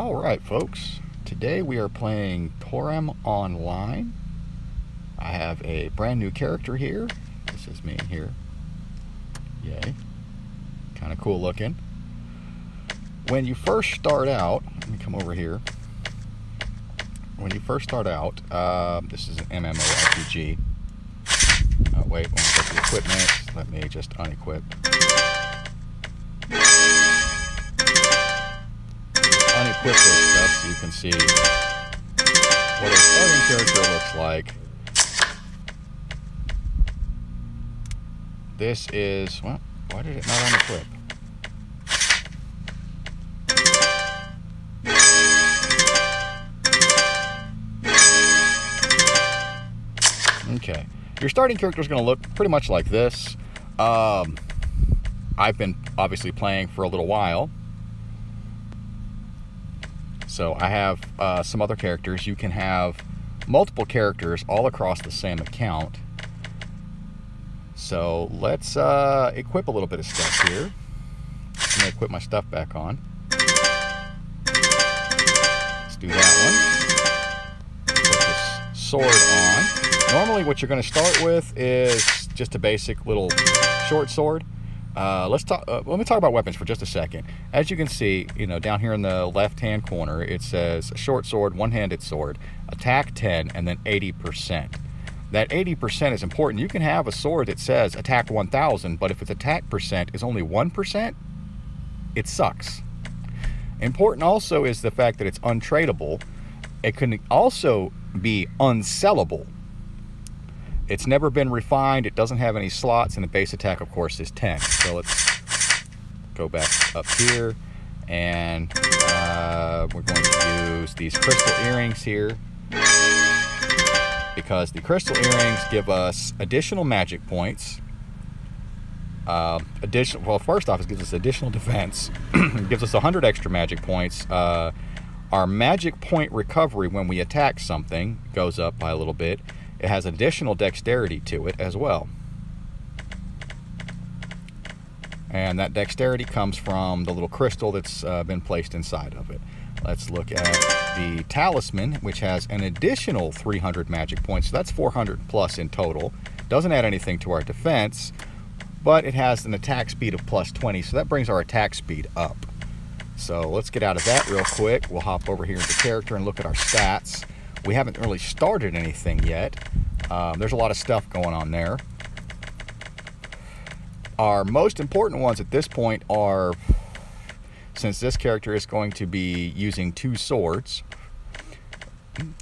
Alright folks, today we are playing ToramOnline. I have a brand new character here. This is me here. Yay. Kind of cool looking. When you first start out, let me come over here. When you first start out, this is an MMORPG. Oh wait, when I get the equipment, let me just unequip. Unequip this stuff so you can see what a starting character looks like. This is, well, why did it not unequip? Okay, your starting character is going to look pretty much like this. I've been obviously playing for a little while, so I have some other characters. You can have multiple characters all across the same account. So let's equip a little bit of stuff here. I'm going to equip my stuff back on. Let's do that one. Put this sword on. Normally what you're going to start with is just a basic little short sword. Let me talk about weapons for just a second. As you can see, down here in the left-hand corner, it says short sword, one-handed sword, attack 10, and then 80%. That 80% is important. You can have a sword that says attack 1,000, but if its attack percent is only 1%, it sucks. Important also is the fact that it's untradeable. It can also be unsellable. It's never been refined, it doesn't have any slots, and the base attack, of course, is 10. So let's go back up here, and we're going to use these crystal earrings here, because the crystal earrings give us additional magic points. Well, first off, it gives us additional defense. It gives us 100 extra magic points. Our magic point recovery when we attack something goes up by a little bit. It has additional dexterity to it as well. And that dexterity comes from the little crystal that's been placed inside of it. Let's look at the talisman, which has an additional 300 magic points. So that's 400 plus in total. Doesn't add anything to our defense, but it has an attack speed of plus 20, so that brings our attack speed up. So let's get out of that real quick. We'll hop over here into character and look at our stats. We haven't really started anything yet. There's a lot of stuff going on there. Our most important ones at this point are, since this character is going to be using two swords,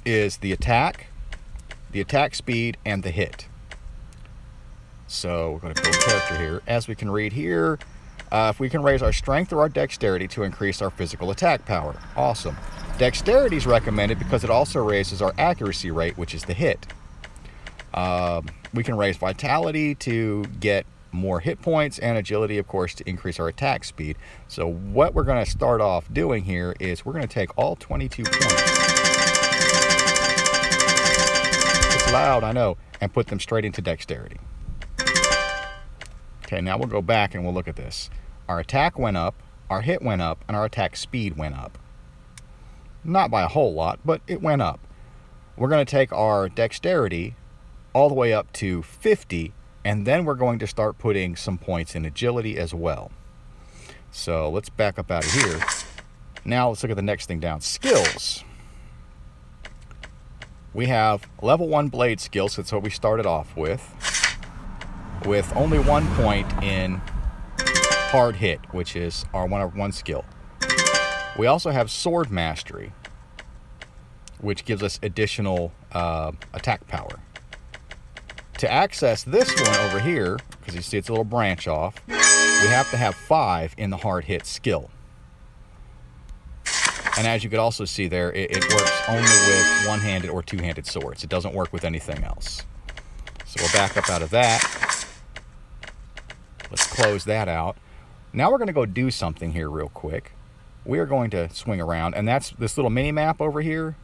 is the attack speed, and the hit. So we're going to go character here. As we can read here, if we can raise our strength or our dexterity to increase our physical attack power. Awesome. Dexterity is recommended because it also raises our accuracy rate, which is the hit. We can raise vitality to get more hit points, and agility, of course, to increase our attack speed. So what we're going to start off doing here is we're going to take all 22 points. It's loud, I know, and put them straight into dexterity. Okay, now we'll go back and we'll look at this. Our attack went up, our hit went up, and our attack speed went up. Not by a whole lot, but it went up. We're going to take our dexterity all the way up to 50, and then we're going to start putting some points in agility as well. So let's back up out of here. Now let's look at the next thing down. Skills. We have level 1 blade skills. That's what we started off with only 1 point in hard hit, which is our one skill. We also have sword mastery, which gives us additional attack power. To access this one over here, because you see it's a little branch off, we have to have 5 in the hard hit skill. And as you could also see there, it works only with one-handed or two-handed swords. It doesn't work with anything else. So we'll back up out of that. Let's close that out. Now we're going to go do something here real quick. We are going to swing around, and that's this little mini map over here,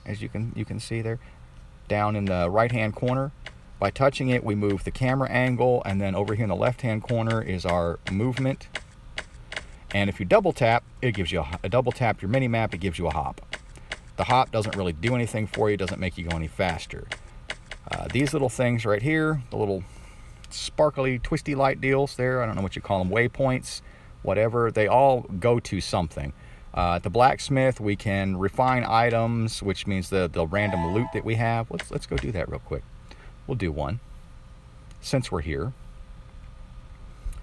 as you can see there, down in the right-hand corner. By touching it, we move the camera angle, and then over here in the left-hand corner is our movement. And if you double tap, it gives you a double tap your mini map, it gives you a hop. The hop doesn't really do anything for you, doesn't make you go any faster. These little things right here, the little sparkly, twisty light deals there, I don't know what you call them, waypoints, whatever, they all go to something. At the blacksmith, we can refine items, which means the random loot that we have. Let's go do that real quick. We'll do one, since we're here,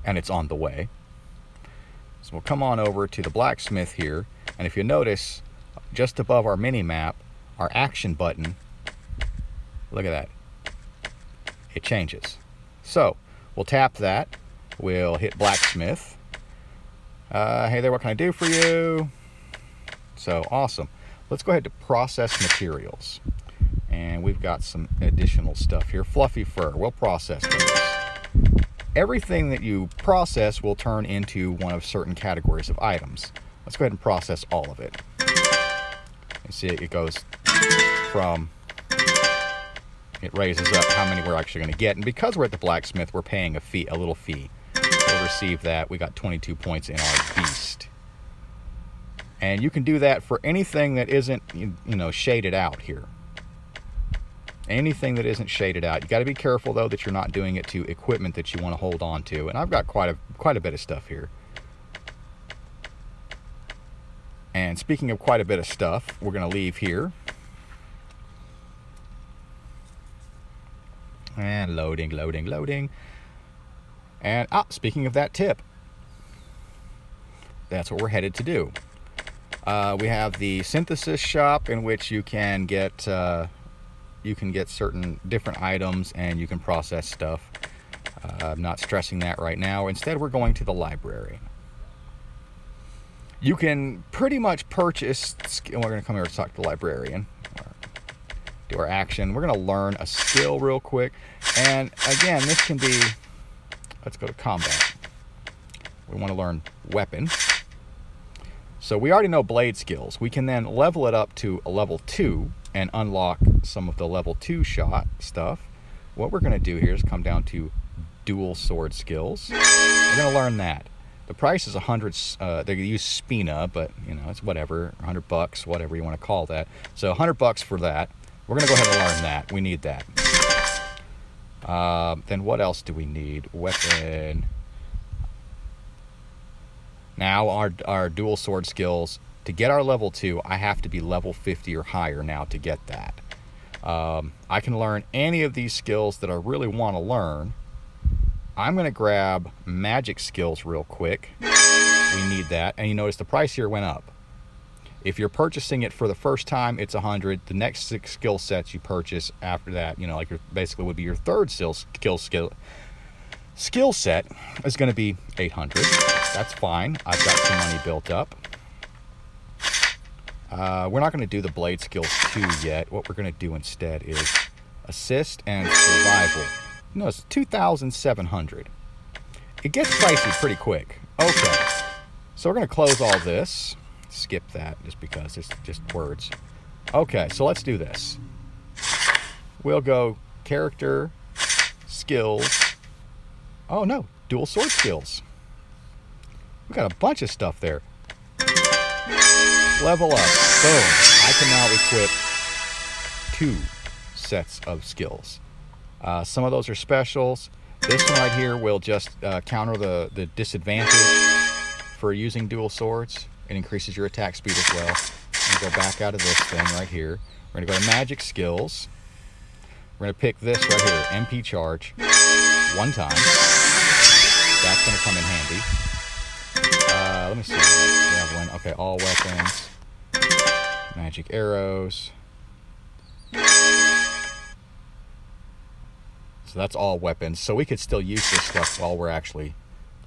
and it's on the way. So we'll come on over to the blacksmith here, and if you notice, just above our mini map, our action button, look at that, it changes. So we'll tap that, we'll hit blacksmith. Hey there, what can I do for you? So awesome. Let's go ahead to process materials. And we've got some additional stuff here. Fluffy fur, we'll process those. Everything that you process will turn into one of certain categories of items. Let's go ahead and process all of it. You see it goes from, it raises up how many we're actually going to get. And because we're at the blacksmith, we're paying a fee, a little fee. We'll receive that. We got 22 points in our beast. And you can do that for anything that isn't, you know, shaded out here. Anything that isn't shaded out. You got to be careful though that you're not doing it to equipment that you want to hold on to. And I've got quite a bit of stuff here. And speaking of quite a bit of stuff, we're going to leave here. And loading, loading, loading. And speaking of that tip, that's what we're headed to do. We have the synthesis shop in which you can get certain different items and you can process stuff. I'm not stressing that right now. Instead, we're going to the library. You can pretty much purchase, we're going to come here to talk to the librarian. Do our action. We're going to learn a skill real quick. And again, this can be, let's go to combat. We want to learn weapon. So we already know blade skills. We can then level it up to a level 2 and unlock some of the level 2 shot stuff. What we're going to do here is come down to dual sword skills. We're going to learn that. The price is 100, they use Spina, but you know, it's whatever, 100 bucks, whatever you want to call that. So 100 bucks for that. We're going to go ahead and learn that. We need that. Then what else do we need? Weapon. Now our dual sword skills, to get our level 2, I have to be level 50 or higher now to get that. I can learn any of these skills that I really want to learn. I'm going to grab magic skills real quick. We need that. And you notice the price here went up. If you're purchasing it for the first time, it's 100. The next 6 skill sets you purchase after that, you know, like basically would be your third skill set is going to be 800. That's fine. I've got some money built up. We're not going to do the blade skills 2 yet. What we're going to do instead is assist and survival. No, it's 2,700. It gets pricey pretty quick. Okay, so we're going to close all this. Skip that just because it's just words. Okay, so let's do this. We'll go character, skills. Oh no, dual sword skills. We got a bunch of stuff there. Level up. Boom. I can now equip 2 sets of skills. Some of those are specials. This one right here will just counter the disadvantage for using dual swords. It increases your attack speed as well. I'm going to go back out of this thing right here. We're going to go to magic skills. We're going to pick this right here, MP charge, 1 time. That's going to come in handy. Let me see. We have one. Okay, all weapons. Magic arrows. So that's all weapons. So we could still use this stuff while we're actually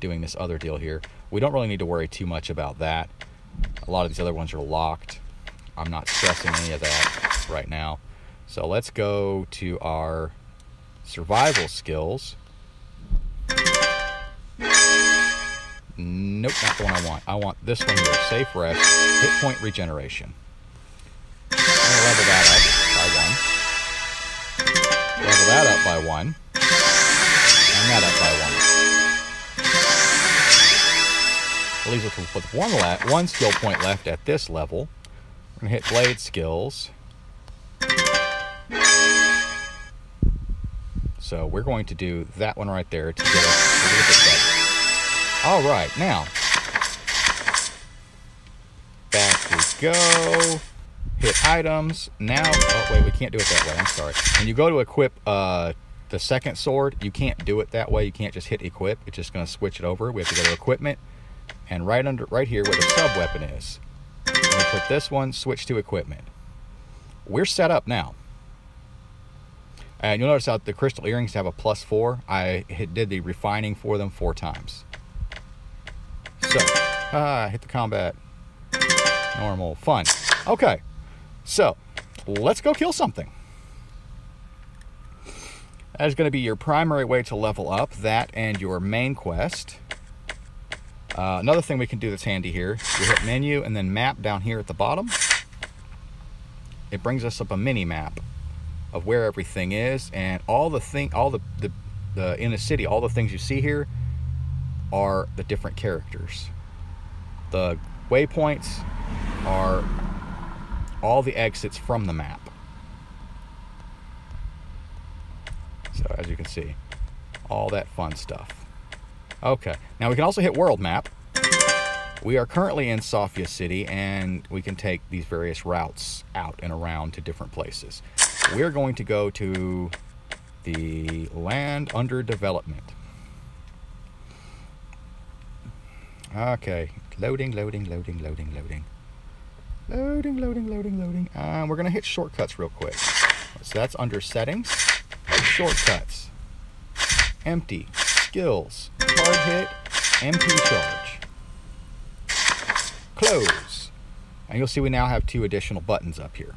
doing this other deal here. We don't really need to worry too much about that. A lot of these other ones are locked. I'm not stressing any of that right now. So let's go to our survival skills. Nope, not the one I want. I want this one here, safe rest, hit point regeneration. I'm gonna level that up by 1. Level that up by 1. And that up by 1. It leaves us with one skill point left at this level. We're going to hit blade skills. So we're going to do that one right there to get us a little bit better. All right, now back we go. Hit items. Now, oh wait, we can't do it that way. I'm sorry. When you go to equip the second sword, you can't do it that way. You can't just hit equip. It's just going to switch it over. We have to go to equipment, and right here where the sub weapon is, we're going to put this one. Switch to equipment. We're set up now. And you'll notice how the crystal earrings have a +4. I did the refining for them 4 times. So, hit the combat. Normal, fun. Okay, so let's go kill something. That is going to be your primary way to level up, that and your main quest. Another thing we can do that's handy here, we hit menu and then map down here at the bottom. It brings us up a mini map of where everything is, and in the city, all the things you see here are the different characters. The waypoints are all the exits from the map. So as you can see, all that fun stuff. Okay, now we can also hit world map. We are currently in Sophia City, and we can take these various routes out and around to different places. We're going to go to the land under development. Okay, loading. We're going to hit shortcuts real quick. So that's under settings, shortcuts, empty, skills, hard hit, MP charge, close. And you'll see we now have 2 additional buttons up here.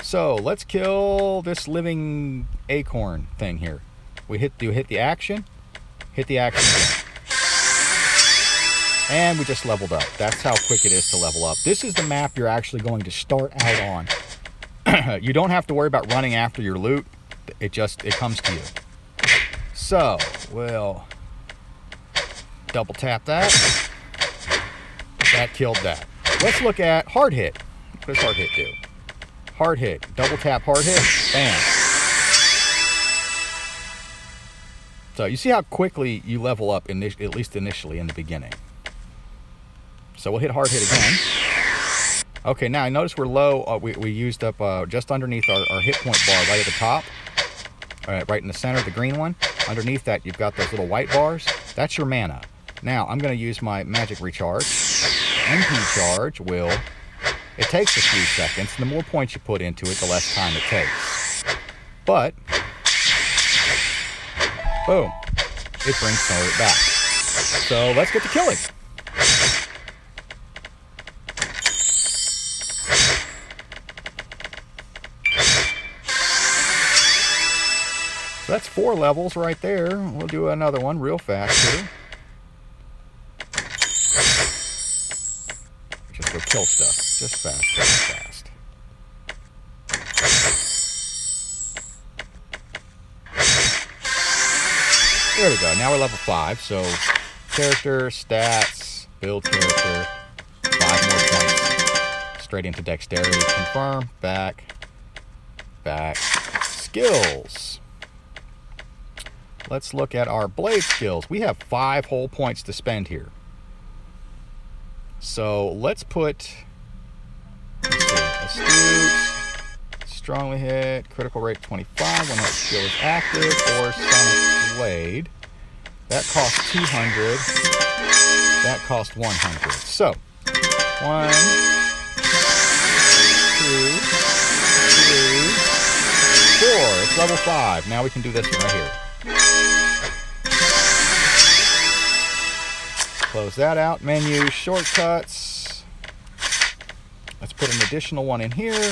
So let's kill this living acorn thing here. You hit the action, again. And we just leveled up. That's how quick it is to level up. This is the map you're actually going to start out on. You don't have to worry about running after your loot. It comes to you. So we'll double tap that. That killed that. Let's look at hard hit. What does hard hit do? Hard hit. Double tap hard hit. Bam. So you see how quickly you level up, at least initially in the beginning. So we'll hit hard hit again. Okay, now I notice we're low. We used up just underneath our hit point bar right at the top. All right, right in the center, the green one. Underneath that, you've got those little white bars. That's your mana. Now I'm going to use my magic recharge. MP charge will... It takes a few seconds. The more points you put into it, the less time it takes. But, boom, it brings some of it back. So let's get to killing. So that's 4 levels right there. We'll do another one real fast here. Just go kill stuff. Just fast. There we go. Now we're level 5. So character, stats, build character, 5 more points. Straight into dexterity. Confirm. Back. Skills. Let's look at our blade skills. We have 5 whole points to spend here. So let's put, astute, strongly hit, critical rate 25 when that skill is active, or sonic blade. That costs 200. That costs 100. So 1, 2, 3, 4. It's level 5. Now we can do this one right here. Close that out. Menu, shortcuts. Let's put an additional one in here.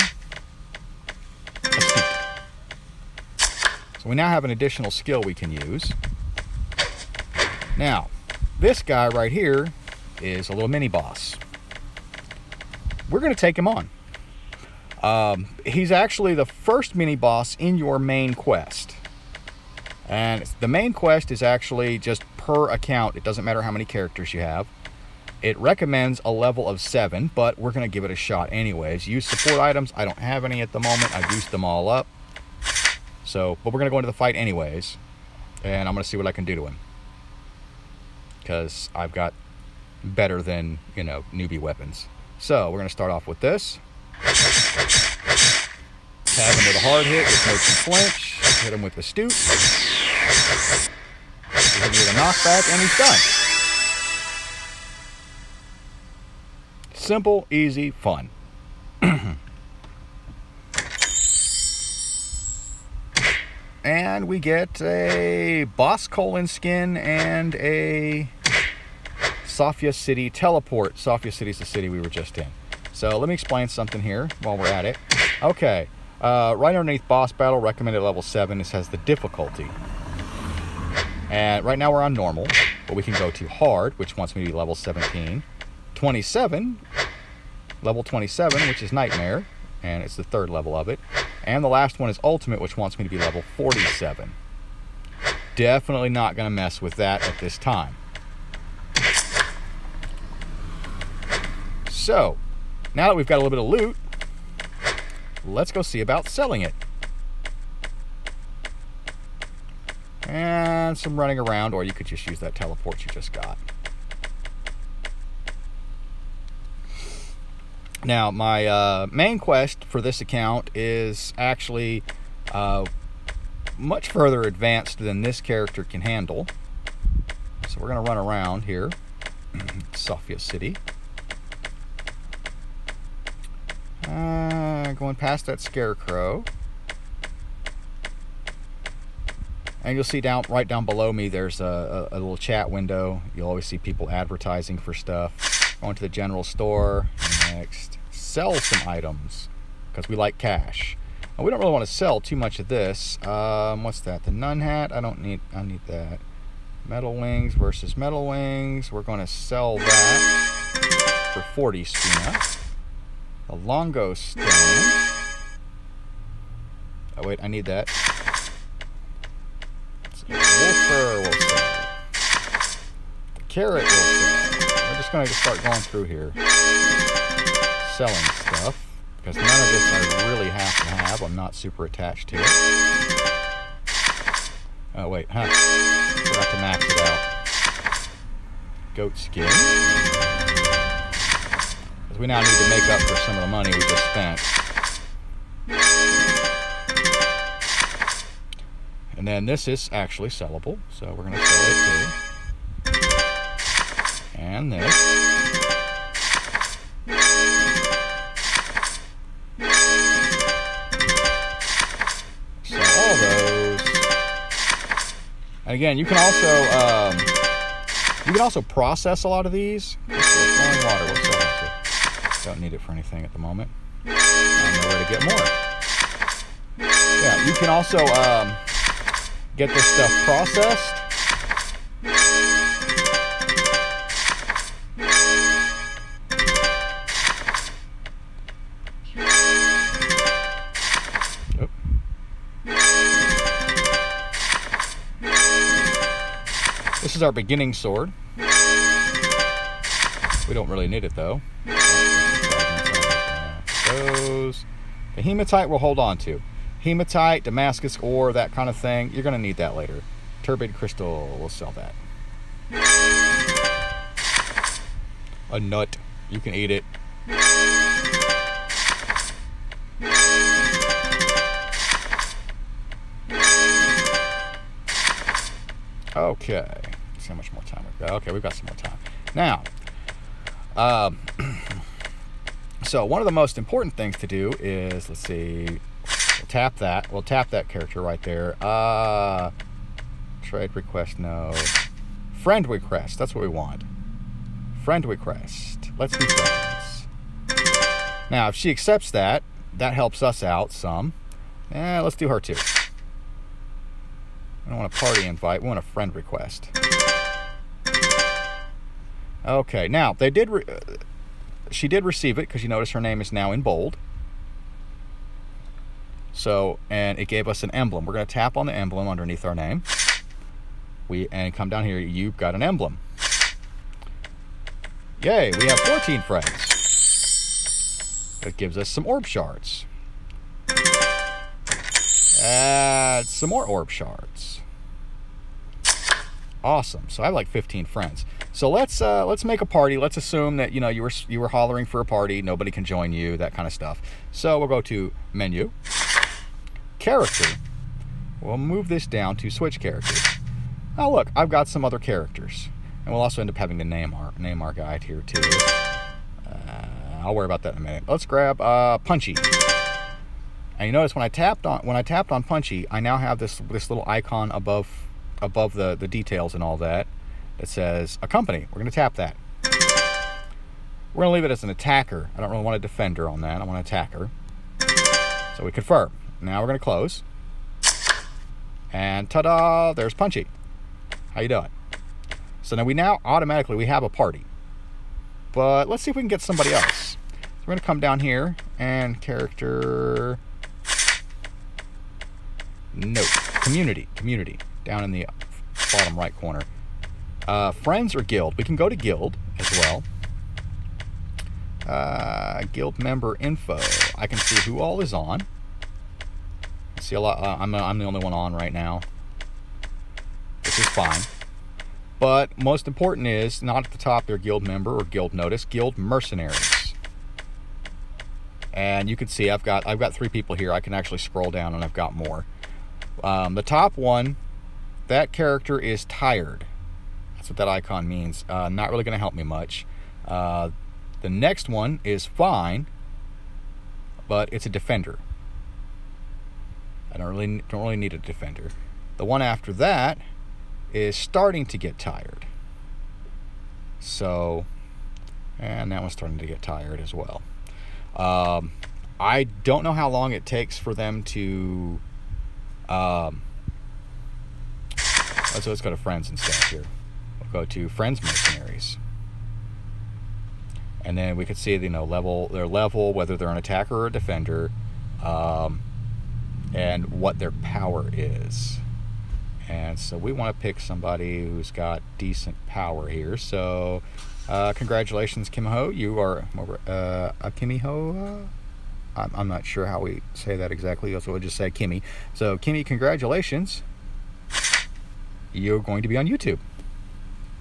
So we now have an additional skill we can use. Now, this guy right here is a little mini boss. We're going to take him on. He's actually the first mini boss in your main quest. And the main quest is actually just per account. It doesn't matter how many characters you have. It recommends a level of 7, but we're going to give it a shot anyways. Use support items. I don't have any at the moment. I've used them all up. So, but we're going to go into the fight anyways. And I'm going to see what I can do to him. Because I've got better than, you know, newbie weapons. So, we're going to start off with this. Tag him with a hard hit with no flinch. Hit him with the stoop. Hit him with a knockback, and he's done. Simple, easy, fun. And we get a Boss Colon skin and a Safia City teleport. Safia City is the city we were just in. So let me explain something here while we're at it. Okay, right underneath boss battle, recommended level 7. This has the difficulty. And right now we're on normal, but we can go to hard, which wants me to be level 17. 27, level 27, which is nightmare, and it's the 3rd level of it. And the last one is ultimate, which wants me to be level 47. Definitely not going to mess with that at this time. So, now that we've got a little bit of loot, let's go see about selling it. And some running around, or you could just use that teleport you just got. Now, my main quest for this account is actually much further advanced than this character can handle. So we're going to run around here, Safia City. Going past that scarecrow. And you'll see right down below me, there's a little chat window. You'll always see people advertising for stuff. Going to the general store. Next, sell some items, because we like cash. And we don't really want to sell too much of this. What's that? The nun hat? I need that. Metal wings versus metal wings. We're going to sell that for 40 spina. The longo stone. Oh wait, I need that. Wolfer will sell. The carrot will sell. We're just going to start going through here. Selling stuff, because none of this I really have to have. I'm not super attached to it. Oh wait, forgot to max it out. Goat skin, because we now need to make up for some of the money we just spent. And then this is actually sellable, so we're going to sell it too. And this. And again, you can also process a lot of these. Flowing water, we'll sell that too. Don't need it for anything at the moment. I know where to get more. Yeah, you can also get this stuff processed. This is our beginning sword. We don't really need it though. Those. The hematite we'll hold on to. Hematite, Damascus ore, that kind of thing. You're going to need that later. Turbid crystal, we'll sell that. A nut. You can eat it. Okay. Let's see how much more time we've got. Okay, we've got some more time. Now, so one of the most important things to do is, let's see, we'll tap that. We'll tap that character right there. Trade request, no. Friend request, that's what we want. Friend request. Let's be friends. Now, if she accepts that, that helps us out some. Let's do her too. We don't want a party invite, we want a friend request. Okay, now, she did receive it, because you notice her name is now in bold. So, and it gave us an emblem. We're going to tap on the emblem underneath our name. And come down here, you've got an emblem. Yay, we have 14 friends. That gives us some orb shards. Add some more orb shards. Awesome. So I have like 15 friends. So let's make a party. Let's assume that you were hollering for a party. Nobody can join you. That kind of stuff. So we'll go to menu, character. We'll move this down to switch characters. Oh look, I've got some other characters, and we'll also end up having to name our guide here too. I'll worry about that in a minute. Let's grab Punchy. And you notice when I tapped on Punchy, I now have this little icon above the details and all that says a company. We're going to tap that. We're going to leave it as an attacker. I don't really want a defender on that. I want an attacker. So we confirm. Now we're going to close. And ta-da! There's Punchy. How you doing? So now automatically we have a party. But let's see if we can get somebody else. So we're going to come down here and character. Nope. Community. Down in the bottom right corner. Friends or guild? We can go to guild as well. Guild member info. I can see who all is on. I see a lot. I'm the only one on right now, which is fine. But most important is not at the top their guild member or guild notice. Guild mercenaries. And you can see I've got 3 people here. I can actually scroll down and I've got more. The top one, that character is tired. That's what that icon means. Not really going to help me much. The next one is fine, but it's a defender. I don't really need a defender. The one after that is starting to get tired. So, and that one's starting to get tired as well. I don't know how long it takes for them to. Let's go to friends instead here. We'll go to friends mercenaries. And then we could see, their level, whether they're an attacker or a defender, and what their power is. And so we want to pick somebody who's got decent power here. So, congratulations, Kimiho. You are a Kimiho. I'm not sure how we say that exactly. So we'll just say Kimmy. So, Kimmy, congratulations. You're going to be on YouTube.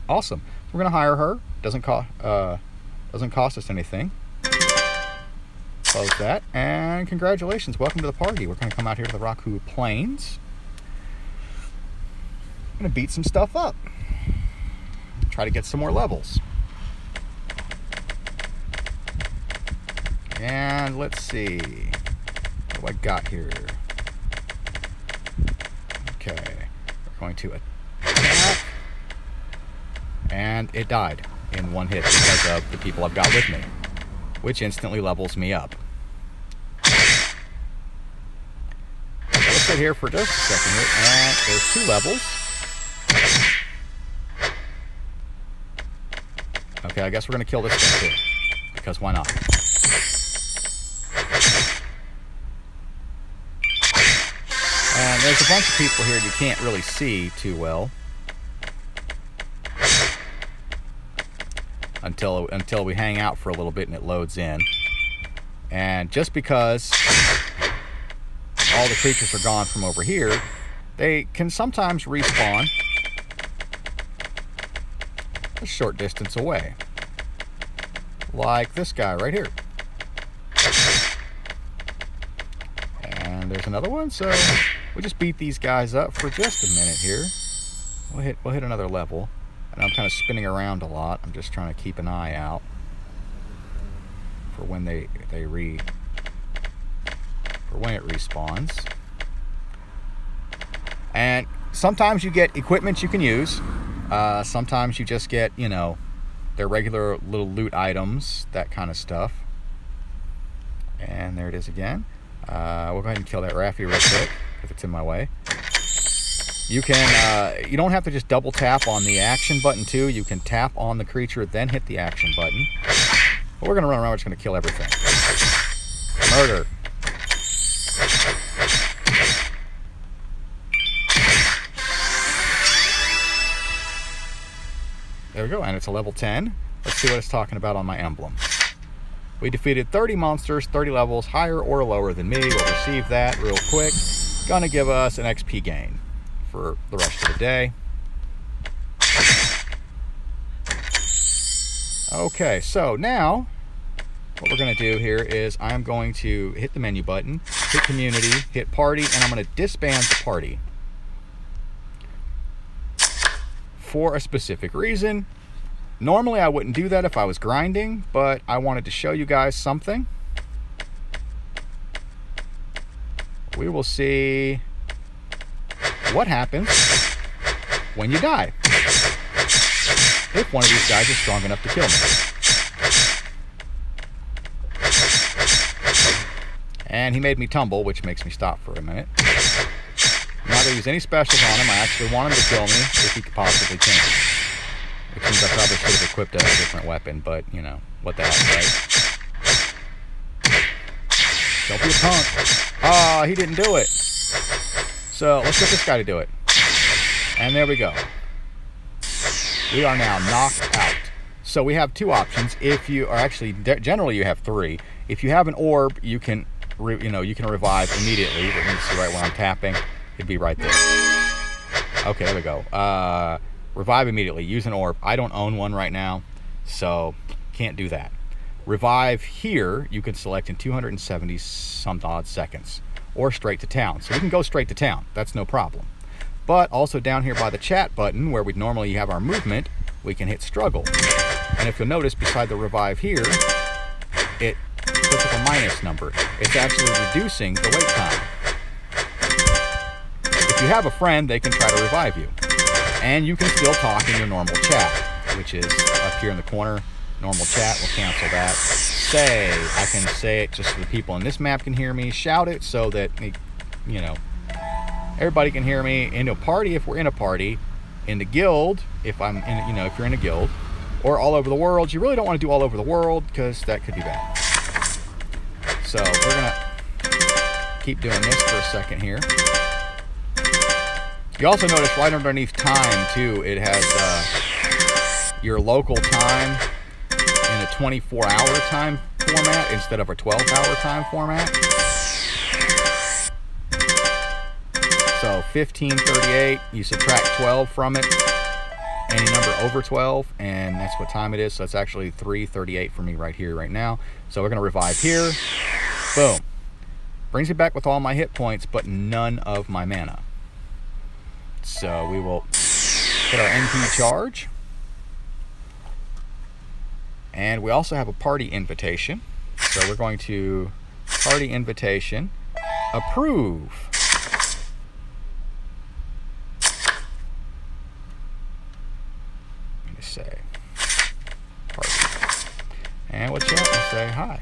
Awesome. We're going to hire her. Doesn't cost us anything. Close that, and congratulations. Welcome to the party. We're going to come out here to the Raku Plains. I'm going to beat some stuff up. Try to get some more levels. And let's see. What do I got here? Okay. We're going to attack. And it died in one hit because of the people I've got with me, which instantly levels me up. Let's sit here for just a second here, and there's 2 levels. Okay, I guess we're going to kill this thing too, because why not? And there's a bunch of people here you can't really see too well. Until we hang out for a little bit and it loads in. And just because all the creatures are gone from over here, they can sometimes respawn a short distance away. Like this guy right here. And there's another one, so we'll just beat these guys up for just a minute here. We'll hit another level. And I'm kind of spinning around a lot. I'm just trying to keep an eye out for when it respawns. And sometimes you get equipment you can use. Sometimes you just get, their regular little loot items, that kind of stuff. And there it is again. We'll go ahead and kill that Raffi real quick if it's in my way. You can, you don't have to just double tap on the action button too. You can tap on the creature, then hit the action button. But we're going to run around, we're just going to kill everything. Murder. There we go, and it's a level 10. Let's see what it's talking about on my emblem. We defeated 30 monsters, 30 levels, higher or lower than me. We'll receive that real quick. Gonna give us an XP gain for the rest of the day. Okay, so now what we're going to do here is I'm going to hit the menu button, hit community, hit party, and I'm going to disband the party for a specific reason. Normally I wouldn't do that if I was grinding, but I wanted to show you guys something. We will see what happens when you die, if one of these guys is strong enough to kill me. And he made me tumble, which makes me stop for a minute. I'm not going to use any specials on him. I actually want him to kill me if he possibly can. Which means I probably should have equipped a different weapon, but, you know, what the heck, right? Don't be a punk. Ah, he didn't do it. So, let's get this guy to do it. And there we go. We are now knocked out. So we have two options. If you are actually, generally you have three. If you have an orb, you can, you can revive immediately. But you see right where I'm tapping, it'd be right there. Okay, there we go. Revive immediately. Use an orb. I don't own one right now, so can't do that. Revive here, you can select in 270 some odd seconds, or straight to town. So we can go straight to town. That's no problem. But also down here by the chat button, where we'd normally have our movement, we can hit struggle. And if you'll notice, beside the revive here, it puts up a minus number. It's actually reducing the wait time. If you have a friend, they can try to revive you. And you can still talk in your normal chat, which is up here in the corner. Normal chat, we'll cancel that. Say, I can say it just so the people in this map can hear me. Shout it so that, you know, everybody can hear me. Into a party if we're in a party. In the guild if I'm in, you know, if you're in a guild. Or all over the world. You really don't want to do all over the world because that could be bad. So we're gonna keep doing this for a second here. You also notice right underneath time too, it has your local time in a 24-hour time format instead of a 12-hour time format. So 1538, you subtract 12 from it, any number over 12, and that's what time it is. So it's actually 3:38 for me right here, right now. So we're going to revive here. Boom. Brings it back with all my hit points, but none of my mana. So we will hit our NP charge. And we also have a party invitation. So we're going to party invitation, approve. Let me say party. And we'll chat and say hi.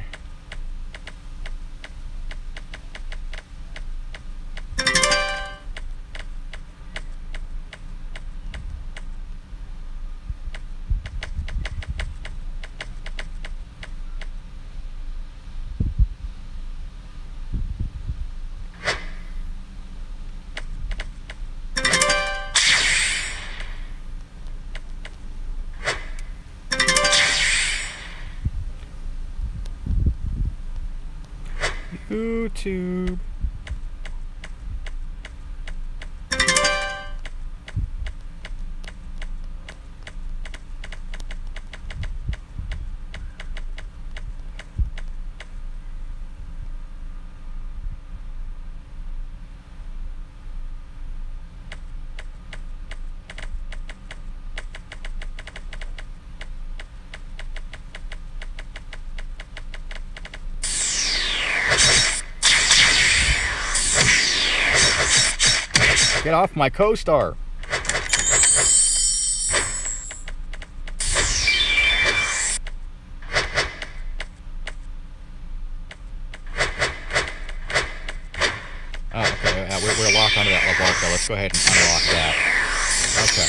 YouTube. Get off my co-star. Oh, okay. We're locked onto that level. Okay, let's go ahead and unlock that. Okay.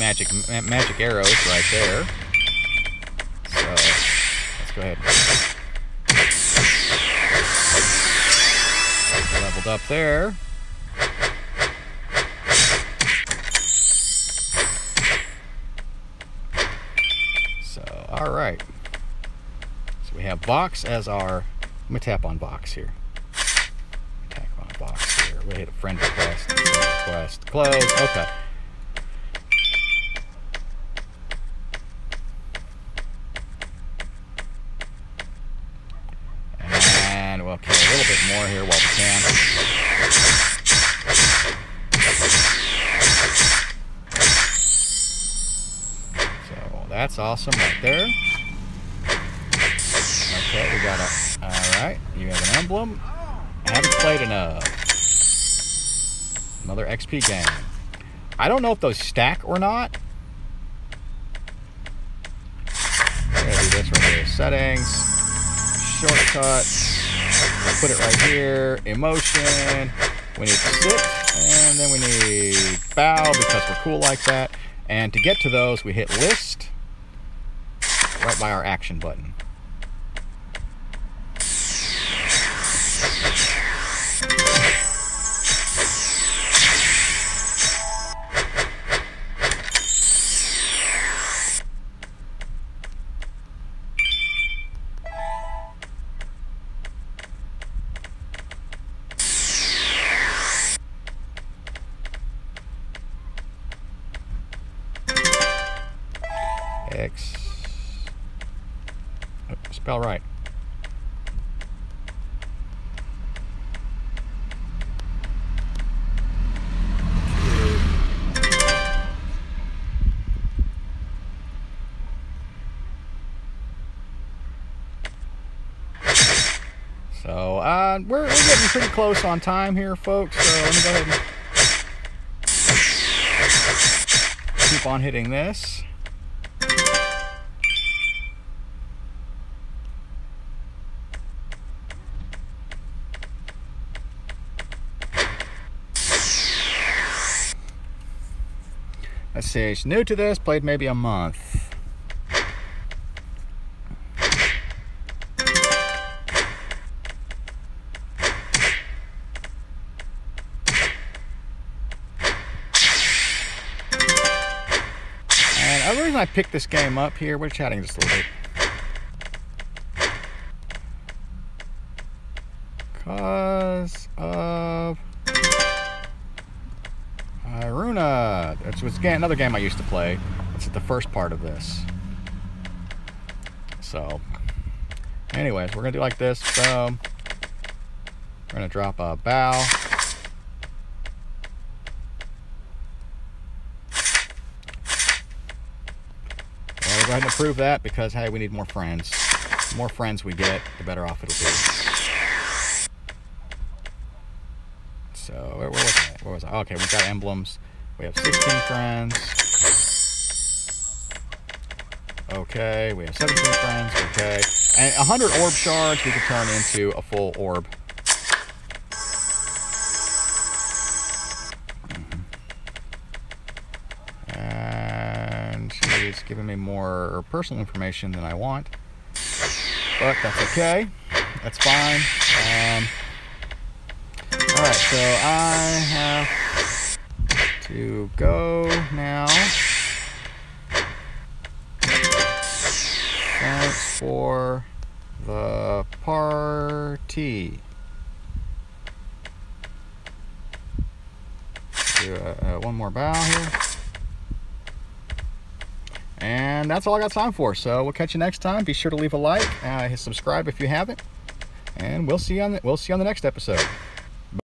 magic arrows right there. So let's go ahead. Leveled up there. So, all right. So we have Vox as our. Let me tap on Vox here. Tap on Vox here. We hit a friend request. Close. Okay. And we'll kill a little bit more here while we can. So that's awesome right there. Okay, we got a. Alright, you have an emblem. I haven't played enough. Another XP game. I don't know if those stack or not. I'm gonna do this right here. Settings, shortcuts. I'll put it right here. Emotion. We need sit, and then we need bow because we're cool like that. And to get to those, we hit list right by our action button. X. Oh, spell right. So, we're getting pretty close on time here, folks. So let me go ahead and keep on hitting this. Let's see, she's new to this, played maybe a month. And the reason I picked this game up here, we're chatting just a little bit. Because of Iruna. That's another game I used to play. It's the first part of this. So, anyways, we're gonna do like this. Boom. We're gonna drop a bow. Well, we'll go ahead and approve that because hey, we need more friends. The more friends we get, the better off it'll be. So, where was I? Where was I? Okay, we've got emblems. We have 16 friends. Okay, we have 17 friends. Okay. And 100 orb shards we can turn into a full orb. And she's giving me more personal information than I want. But that's okay. That's fine. Alright, so I have to go now. Thanks for the party. Do one more bow here. And that's all I got time for. So we'll catch you next time. Be sure to leave a like, hit subscribe if you haven't, and we'll see you on the next episode.